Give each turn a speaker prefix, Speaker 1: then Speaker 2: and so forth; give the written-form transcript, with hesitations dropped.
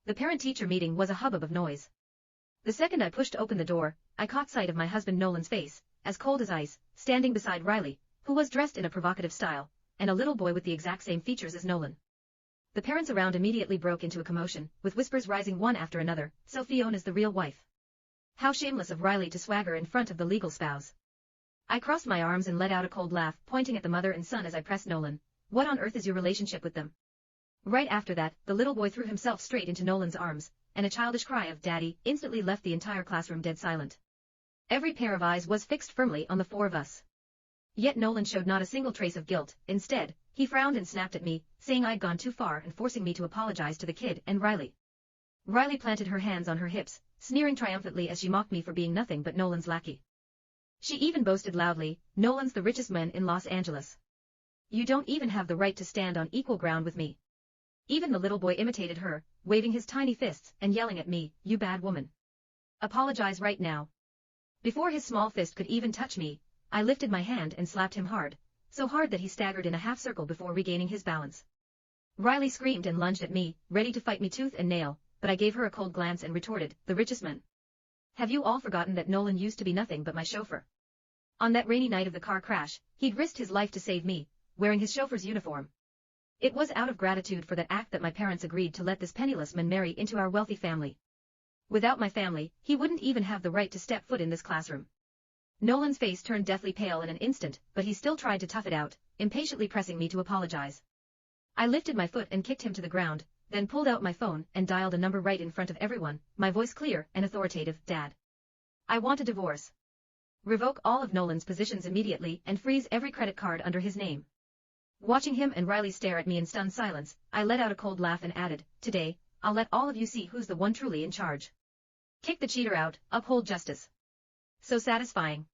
Speaker 1: The parent-teacher meeting was a hubbub of noise. The second I pushed open the door, I caught sight of my husband Nolan's face, as cold as ice, standing beside Riley, who was dressed in a provocative style, and a little boy with the exact same features as Nolan. The parents around immediately broke into a commotion, with whispers rising one after another, "So Fiona's the real wife. How shameless of Riley to swagger in front of the legal spouse." I crossed my arms and let out a cold laugh, pointing at the mother and son as I pressed Nolan. "What on earth is your relationship with them?" Right after that, the little boy threw himself straight into Nolan's arms, and a childish cry of "Daddy" instantly left the entire classroom dead silent. Every pair of eyes was fixed firmly on the four of us. Yet Nolan showed not a single trace of guilt. Instead, he frowned and snapped at me, saying I'd gone too far and forcing me to apologize to the kid and Riley. Riley planted her hands on her hips, sneering triumphantly as she mocked me for being nothing but Nolan's lackey. She even boasted loudly, "Nolan's the richest man in Los Angeles. You don't even have the right to stand on equal ground with me." Even the little boy imitated her, waving his tiny fists and yelling at me, "You bad woman. Apologize right now." Before his small fist could even touch me, I lifted my hand and slapped him hard, so hard that he staggered in a half-circle before regaining his balance. Riley screamed and lunged at me, ready to fight me tooth and nail, but I gave her a cold glance and retorted, "The richest man. Have you all forgotten that Nolan used to be nothing but my chauffeur? On that rainy night of the car crash, he'd risked his life to save me, wearing his chauffeur's uniform. It was out of gratitude for that act that my parents agreed to let this penniless man marry into our wealthy family. Without my family, he wouldn't even have the right to step foot in this classroom." Nolan's face turned deathly pale in an instant, but he still tried to tough it out, impatiently pressing me to apologize. I lifted my foot and kicked him to the ground, then pulled out my phone and dialed a number right in front of everyone, my voice clear and authoritative, "Dad. I want a divorce. Revoke all of Nolan's positions immediately and freeze every credit card under his name." Watching him and Riley stare at me in stunned silence, I let out a cold laugh and added, "Today, I'll let all of you see who's the one truly in charge. Kick the cheater out, uphold justice." So satisfying.